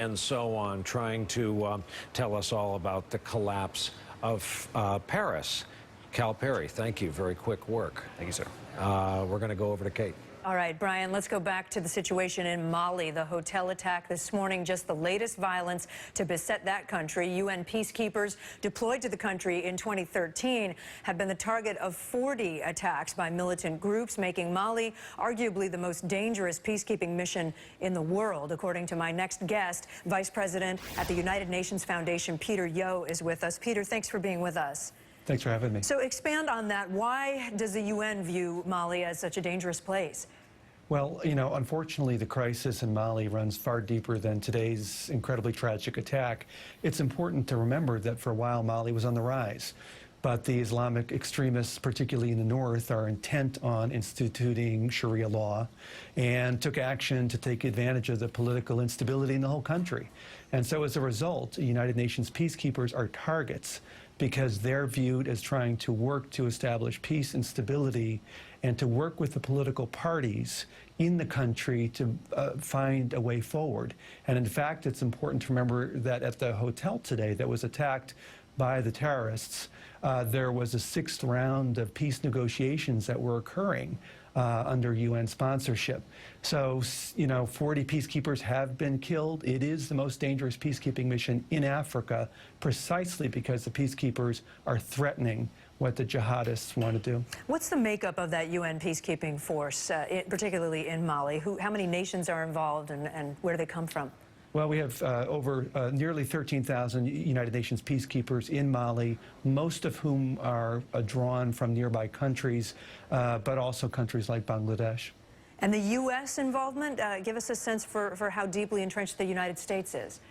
and so on, trying to tell us all about the collapse of Paris. Cal Perry, thank you. Very quick work. Thank you, sir. We're going to go over to Kate. All right, Brian, let's go back to the situation in Mali. The hotel attack this morning, just the latest violence to beset that country. UN peacekeepers deployed to the country in 2013 have been the target of 40 attacks by militant groups, making Mali arguably the most dangerous peacekeeping mission in the world. According to my next guest, Vice President at the United Nations Foundation, Peter Yo, is with us. Peter, thanks for being with us. Thanks for having me. So expand on that. Why does the UN view Mali as such a dangerous place? Well, you know, unfortunately, the crisis in Mali runs far deeper than today's incredibly tragic attack. It's important to remember that for a while, Mali was on the rise. But the Islamic extremists, particularly in the north, are intent on instituting Sharia law and took action to take advantage of the political instability in the whole country. And so as a result, United Nations peacekeepers are targets because they're viewed as trying to work to establish peace and stability and to work with the political parties in the country to find a way forward. And in fact, it's important to remember that at the hotel today that was attacked by the terrorists, there was a sixth round of peace negotiations that were occurring under UN sponsorship. So, you know, 40 peacekeepers have been killed. It is the most dangerous peacekeeping mission in Africa, precisely because the peacekeepers are threatening what the jihadists want to do. What's the makeup of that UN peacekeeping force, particularly in Mali? How many nations are involved, and where do they come from? Well, we have nearly 13,000 United Nations peacekeepers in Mali, most of whom are drawn from nearby countries, but also countries like Bangladesh. And the U.S. involvement, give us a sense for how deeply entrenched the United States is.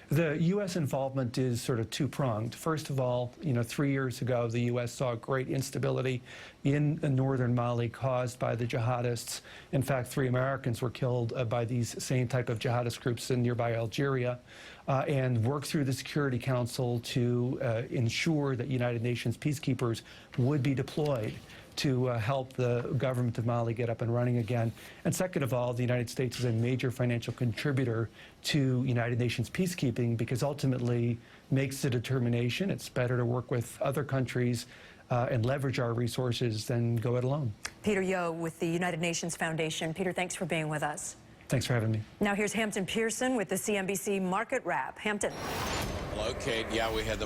The U.S. involvement is sort of two-pronged. First of all, you know, 3 years ago, the U.S. saw great instability in northern Mali caused by the jihadists. In fact, 3 Americans were killed by these same type of jihadist groups in nearby Algeria, and worked through the Security Council to ensure that United Nations peacekeepers would be deployed to help the government of Mali get up and running again. And second of all, the United States is a major financial contributor to United Nations peacekeeping because ultimately makes the determination it's better to work with other countries and leverage our resources than go it alone. Peter Yo with the United Nations Foundation. Peter, thanks for being with us. Thanks for having me. Now here's Hampton Pearson with the CNBC Market Wrap. Hampton. Hello, Kate. Yeah, we had the